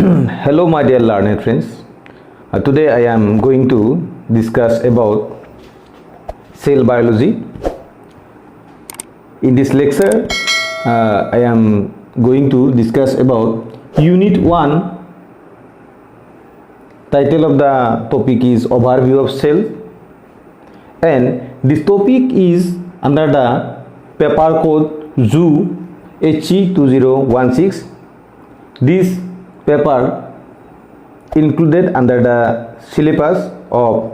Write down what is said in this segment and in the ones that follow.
Hello my dear learned friends. Today I am going to discuss about cell biology. In this lecture I am going to discuss about Unit 1. Title of the topic is Overview of Cell, and this topic is under the paper code ZOO-HC-2016. This paper included under the syllabus of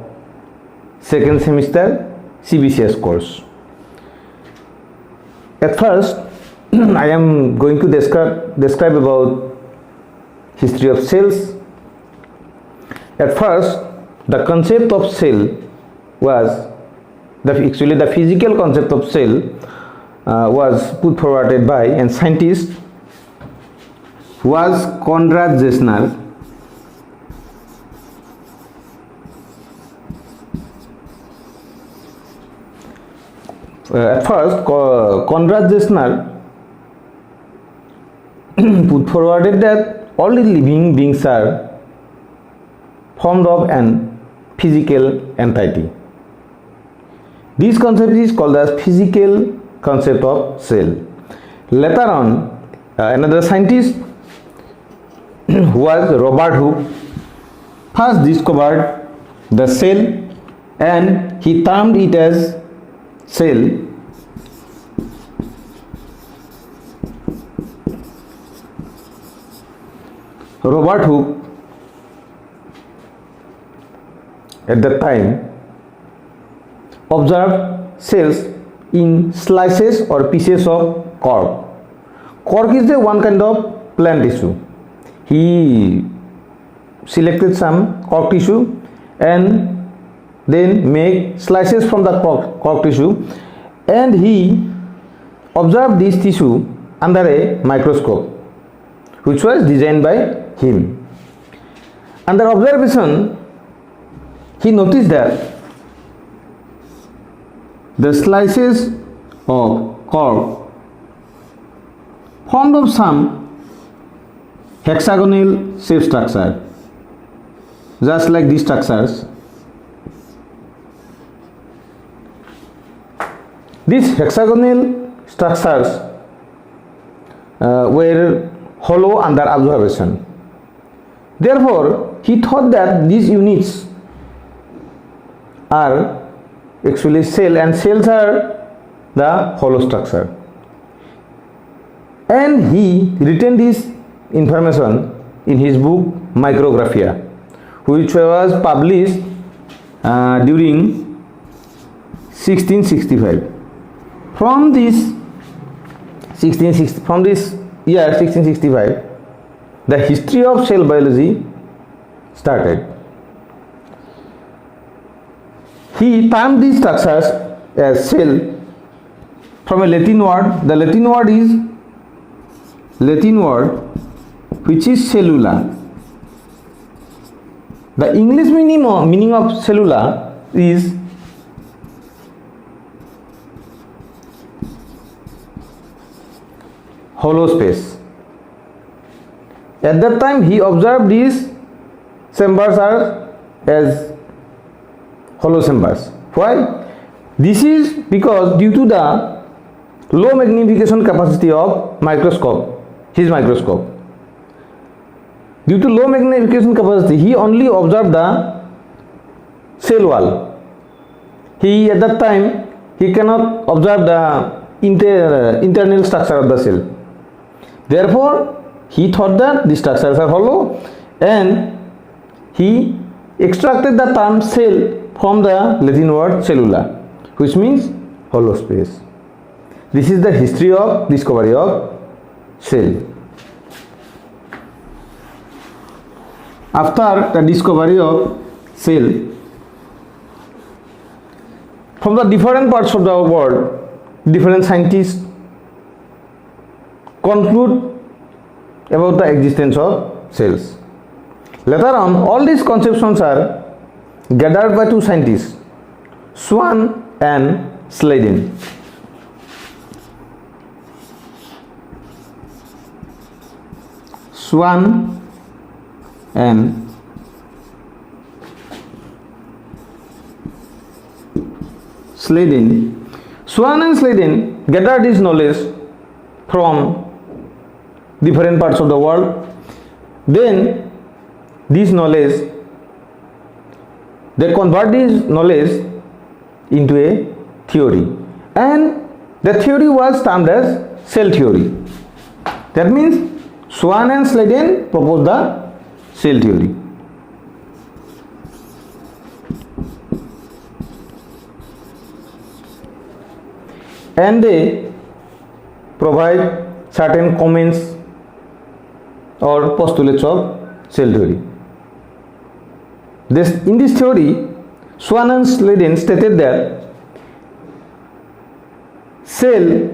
second semester CBCS course. At first, I am going to describe about history of cells. At first, the concept of cell was actually the physical concept of cell was put forwarded by a scientist was Konrad Zesner. At first, Konrad Zesner put forwarded that all the living beings are formed of an physical entity. This concept is called as physical concept of cell. Later on, another scientist was Robert Hooke first discovered the cell, and he termed it as cell. Robert Hooke at that time observed cells in slices or pieces of cork. Cork is the one kind of plant tissue. He selected some cork tissue and then make slices from the cork tissue, and he observed this tissue under a microscope which was designed by him. Under observation, he noticed that the slices of cork formed of some hexagonal shape structure, just like these structures. These hexagonal structures were hollow under observation. Therefore, he thought that these units are actually cell, and cells are the hollow structure. And he written this information in his book Micrographia, which was published during 1665. From this year 1665, the history of cell biology started. He termed these structures as cell from a Latin word. The Latin word which is cellula. The English meaning of cellula is hollow space. At that time, he observed these chambers are as hollow chambers. Why? This is because due to the low magnification capacity of his microscope. Due to low magnification capacity, he only observed the cell wall. At that time, he cannot observe the internal structure of the cell. Therefore, he thought that the structures are hollow, and he extracted the term cell from the Latin word cellula, which means hollow space. This is the history of discovery of cell. After the discovery of cell, from the different parts of the world, different scientists conclude about the existence of cells. Later on, all these conceptions are gathered by two scientists, Swan and Sladen. Swan and Sladen. Swan and Sladen gathered this knowledge from different parts of the world. Then this knowledge, they convert this knowledge into a theory, and the theory was termed as cell theory. That means Swan and Sladen proposed the cell theory. And they provide certain comments or postulates of cell theory. In this theory, Swan and Sladen stated that cell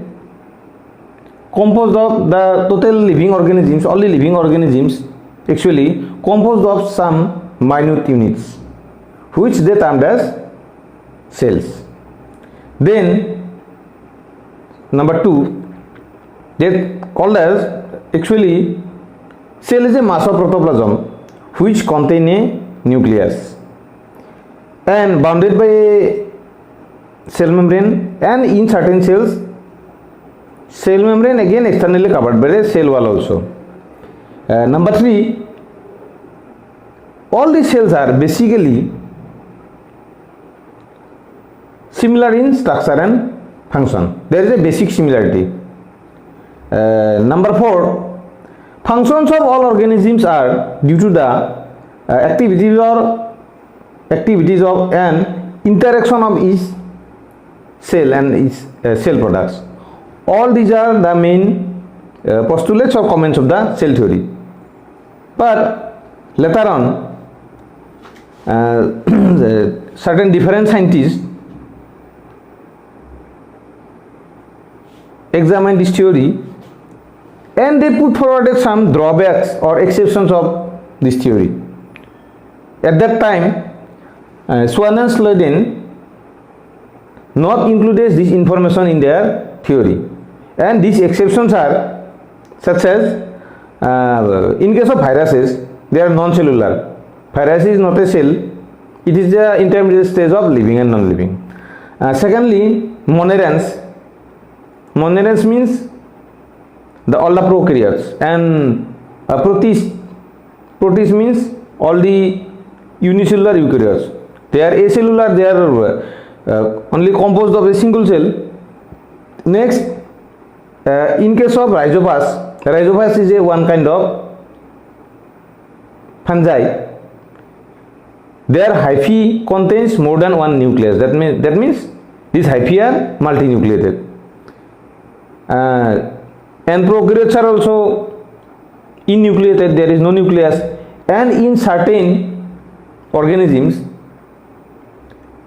composed of the total living organisms, only living organisms actually composed of some minute units, which they termed as cells. Then number 2, they called as actually cell is a mass of protoplasm which contain a nucleus and bounded by a cell membrane, and in certain cells cell membrane again externally covered by a cell wall also. Number 3, all these cells are basically similar in structure and function. There is a basic similarity. Number 4, functions of all organisms are due to the activities of an interaction of each cell and its cell products. All these are the main postulates or comments of the cell theory. But later on, certain different scientists examined this theory and they put forward some drawbacks or exceptions of this theory. At that time, Swan and Sladen not included this information in their theory, and these exceptions are such as in case of viruses, they are non-cellular. Virus is not a cell, it is the intermediate stage of living and non-living. Secondly, monerans. Monerans means all the prokaryotes, and protists means all the unicellular eukaryotes. They are acellular, they are only composed of a single cell. Next, in case of rhizophus is a one kind of fungi. Their hyphae contains more than one nucleus. That means these hyphae are multinucleated. And prokaryotes are also enucleated, there is no nucleus, and in certain organisms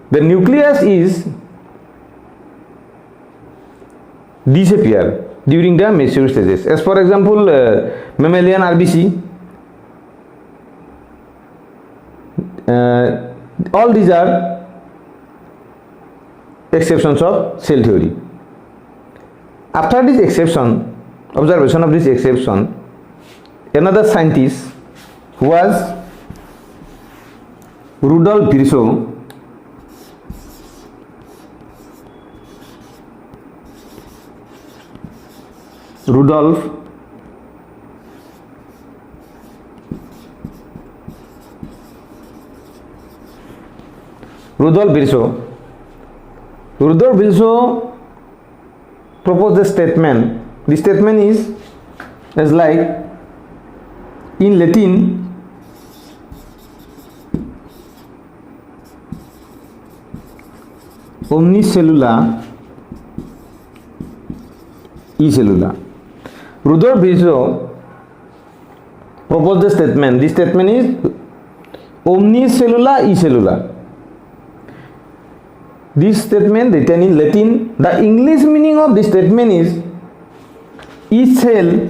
the nucleus is disappear during the mature stages. As for example, mammalian RBC, all these are exceptions of cell theory. After this observation of this exception, another scientist who was Rudolf Virchow proposed a statement. The statement is like in Latin, omnicellula e cellula. Rudolf Virchow proposed the statement. This statement is omnicellula e cellula. This statement written in Latin, the English meaning of this statement is each cell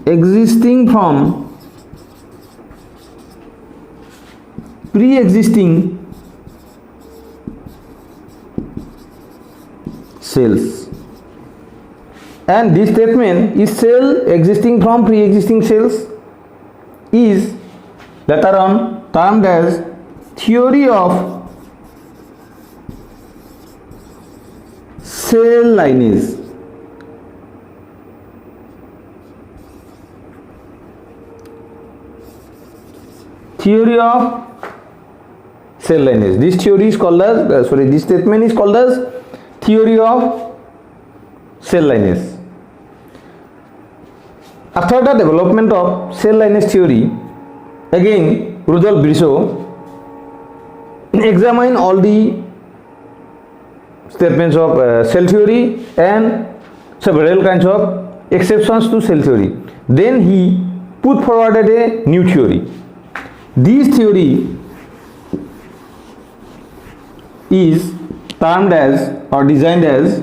existing from pre-existing cells. and this statement is cell existing from pre-existing cells is later on termed as theory of cell lineage. Theory of cell lineage. This theory is called as this statement is called as theory of cell lineage. After the development of cell lineage theory, again Rudolf Virchow examined all the statements of cell theory and several kinds of exceptions to cell theory. Then he put forward a new theory. This theory is termed as or designed as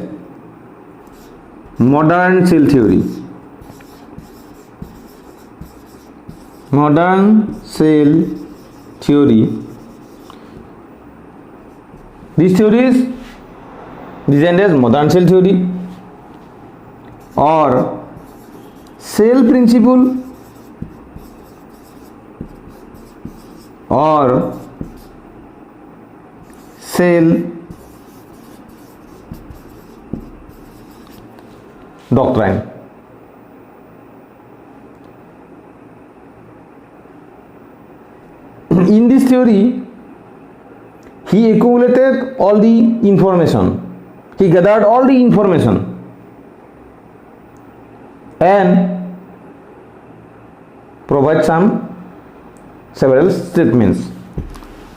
modern cell theory. Modern cell theory. This theory is designed as modern cell theory or cell principle or cell doctrine. In this theory, he accumulated all the information. He gathered all the information and provide several statements.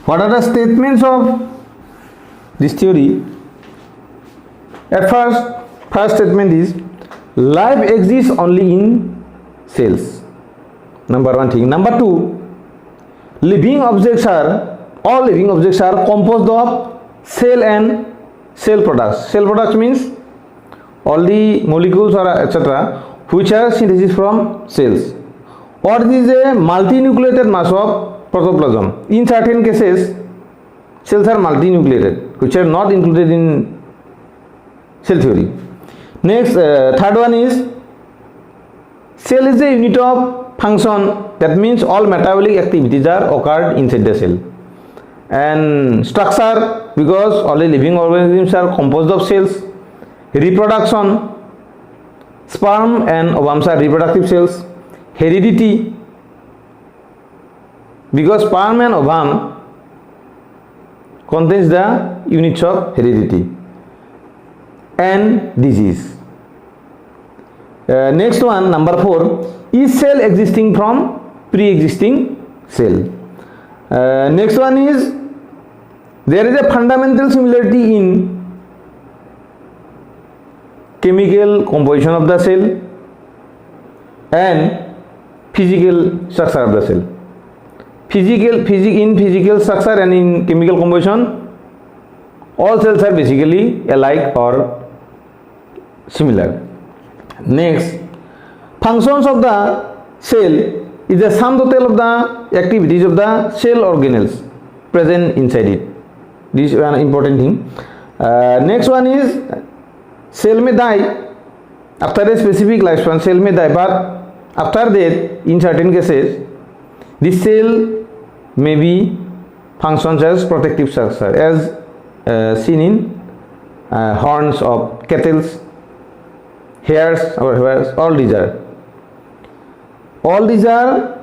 What are the statements of this theory? At first statement is life exists only in cells. Number one thing. Number two, all living objects are composed of cell and cell products. Cell products means all the molecules or etc. which are synthesis from cells. Or this is a multinucleated mass of protoplasm. In certain cases, cells are multinucleated, which are not included in cell theory. Next, third one is cell is a unit of function. That means all metabolic activities are occurred inside the cell. And structure, because all the living organisms are composed of cells. Reproduction, sperm and ovums are reproductive cells. Heredity, because sperm and ovum contains the units of heredity. And disease. Next one, number 4, is cell existing from pre-existing cell. Next one is there is a fundamental similarity in chemical composition of the cell and physical structure of the cell. In physical structure and in chemical composition, all cells are basically alike or similar. Next, functions of the cell is the sum total of the activities of the cell organelles present inside it. This is an important thing. Next one is cell may die after a specific lifespan. Cell may die, but after death, in certain cases, this cell may be functions as protective structure, as seen in horns of cattle, hairs or hairs. All these are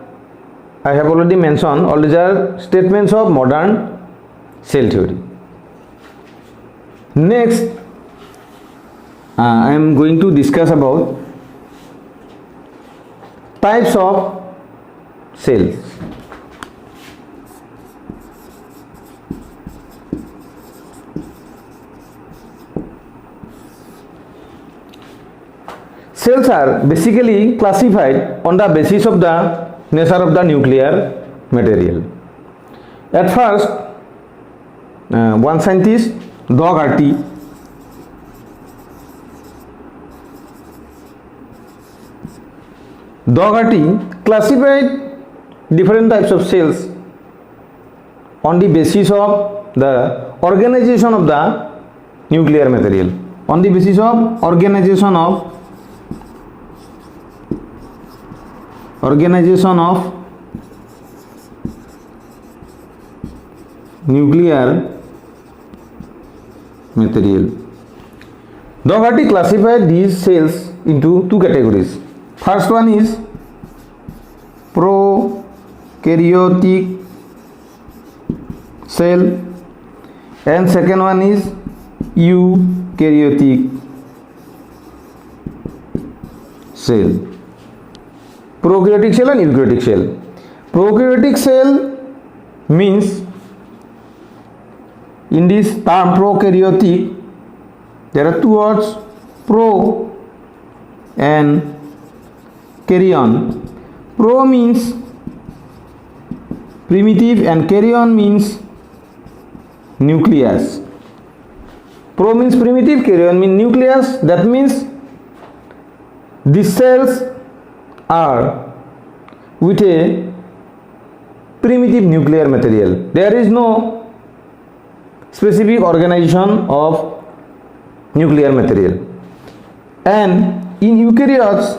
I have already mentioned. All these are statements of modern cell theory. Next, I am going to discuss about types of cells. Cells are basically classified on the basis of the nature of the nuclear material. At first, one scientist, ZOO-HC, classified different types of cells on the basis of the organization of the nuclear material. On the basis of organization of organization of nuclear material. Doherty classified these cells into two categories. First one is prokaryotic cell and second one is eukaryotic cell. Prokaryotic cell and eukaryotic cell. Prokaryotic cell means, in this term prokaryotic, there are two words, pro and karyon. Pro means primitive and karyon means nucleus. Pro means primitive, karyon means nucleus. That means these cells are with a primitive nuclear material. There is no specific organization of nuclear material. And in eukaryotes,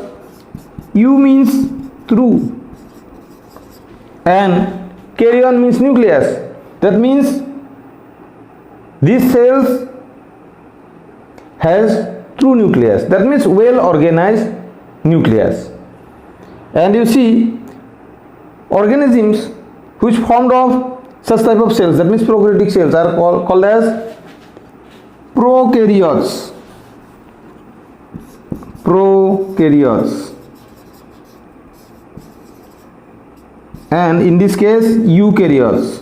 U means true and karyon means nucleus. That means these cells has true nucleus. That means well organized nucleus. And you see, organisms which formed of such type of cells, that means prokaryotic cells, are called as prokaryotes. Prokaryotes. And in this case, eukaryotes.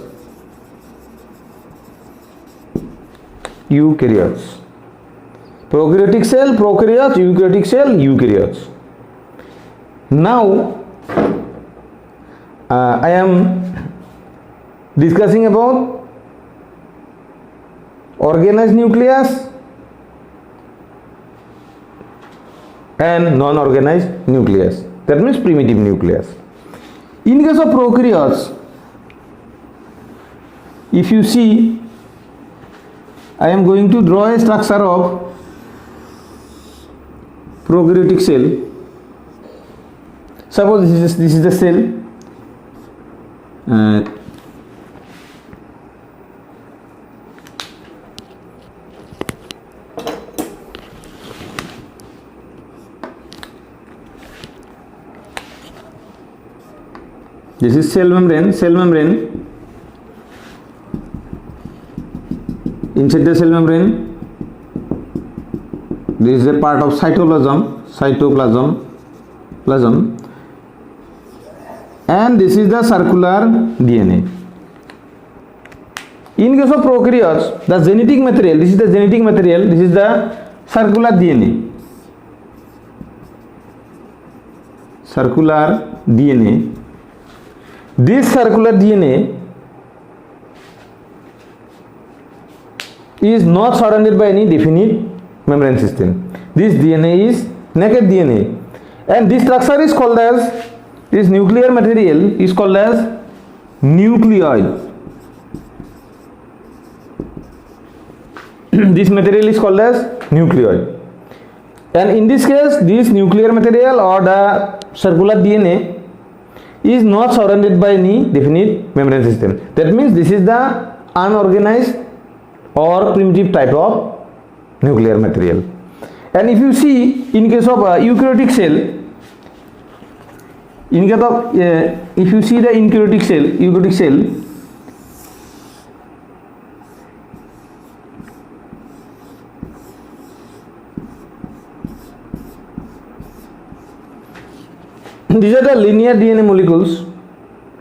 Eukaryotes. Prokaryotic cell, prokaryotes, eukaryotic cell, eukaryotes. Now I am discussing about organized nucleus and non-organized nucleus. That means primitive nucleus. In case of prokaryotes, if you see, I am going to draw a structure of prokaryotic cell. Suppose this is the cell. This is cell membrane. Cell membrane. Inside the cell membrane, this is a part of cytoplasm, and this is the circular DNA. In case of prokaryotes, the genetic material, this is the genetic material, this is the circular DNA. Circular DNA. This circular DNA is not surrounded by any definite membrane system. This DNA is naked DNA, and this structure is called as, this nuclear material is called as nucleoid. This material is called as nucleoid, and in this case, this nuclear material or the circular DNA is not surrounded by any definite membrane system. That means this is the unorganized or primitive type of nuclear material. And if you see, in case of eukaryotic cell, if you see the eukaryotic cell, these are the linear DNA molecules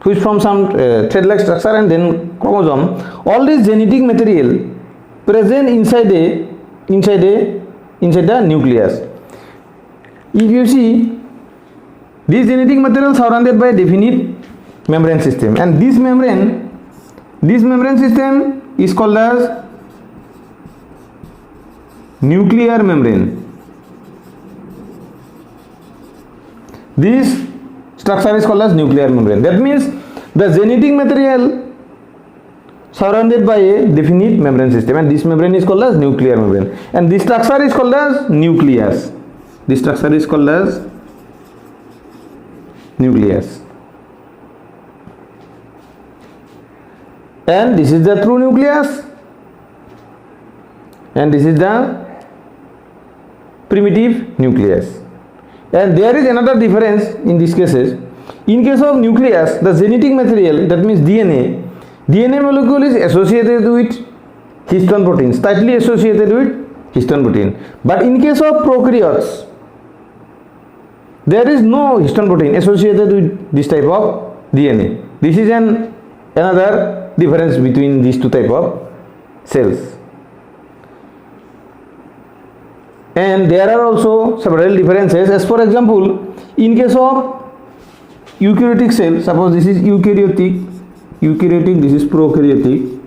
which form some thread-like structure and then chromosome. All this genetic material present inside the nucleus. If you see, this genetic material surrounded by a definite membrane system, and this membrane system is called as nuclear membrane. This structure is called as nuclear membrane. That means the genetic material surrounded by a definite membrane system, and this membrane is called as nuclear membrane, and this structure is called as nucleus. This structure is called as nucleus. And this is the true nucleus, and this is the primitive nucleus. And there is another difference in these cases. In case of nucleus, the genetic material, that means DNA molecule is associated with histone proteins, tightly associated with histone protein. But in case of prokaryotes, there is no histone protein associated with this type of DNA. This is another difference between these two type of cells. And there are also several differences. As for example, in case of eukaryotic cell, suppose this is eukaryotic, this is prokaryotic.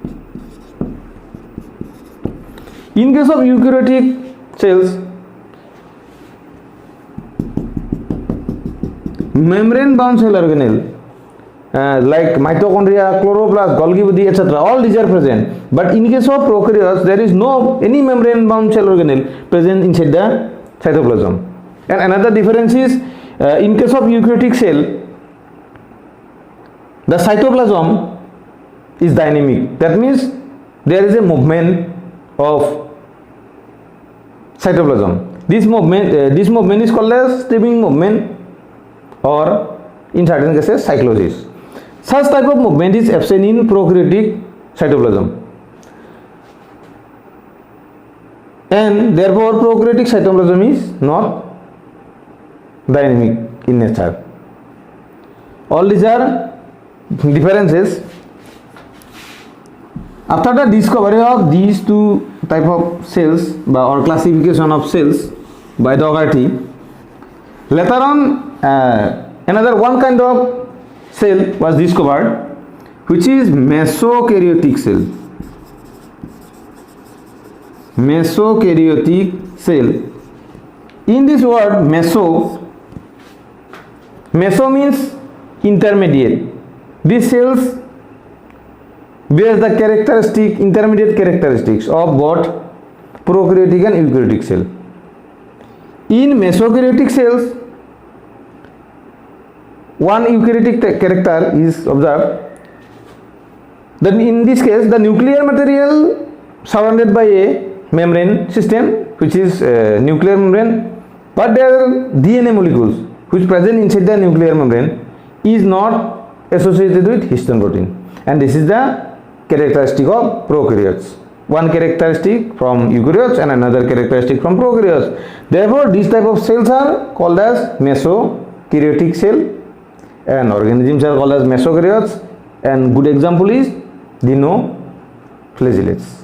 In case of eukaryotic cells, membrane bound cell organelle like mitochondria, chloroplast, Golgi body, etc. all these are present. But in case of prokaryotes, there is no any membrane bound cell organelle present inside the cytoplasm. And another difference is in case of eukaryotic cell, the cytoplasm is dynamic. That means there is a movement of cytoplasm. This movement is called as streaming movement, or in certain cases cyclosis. Such type of movement is absent in prokaryotic cytoplasm, and therefore prokaryotic cytoplasm is not dynamic in nature. All these are differences. After the discovery of these two type of cells or classification of cells by Dougherty, later on another one kind of cell was discovered, which is mesokaryotic cell. Mesokaryotic cell. In this word meso means intermediate. These cells bear the intermediate characteristics of both prokaryotic and eukaryotic cell. In mesokaryotic cells, one eukaryotic character is observed. Then in this case, the nuclear material surrounded by a membrane system, which is nuclear membrane, but there are DNA molecules which present inside the nuclear membrane is not associated with histone protein, and this is the characteristic of prokaryotes. One characteristic from eukaryotes and another characteristic from prokaryotes. Therefore, these type of cells are called as mesokaryotic cell, and organisms are called as mesokaryotes, and good example is dinoflagellates.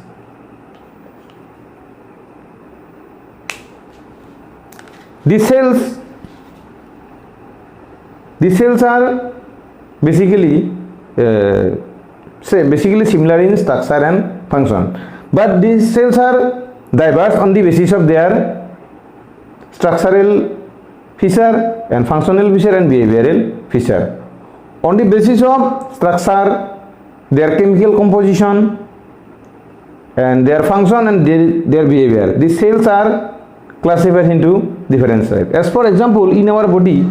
These cells are basically similar in structure and function, but these cells are diverse on the basis of their structural feature and functional feature and behavioral feature. On the basis of structure, their chemical composition and their function and their behavior, these cells are classified into different types. As for example, in our body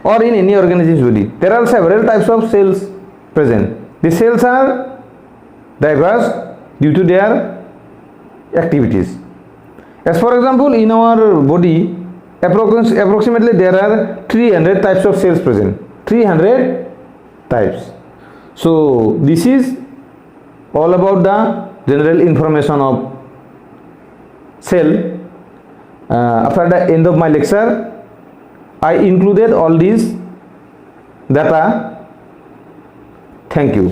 or in any organism's body, there are several types of cells present. These cells are diverse due to their activities. As for example, in our body, approximately there are 300 types of cells present. 300 types. So this is all about the general information of cell. After the end of my lecture, I included all these data. Thank you.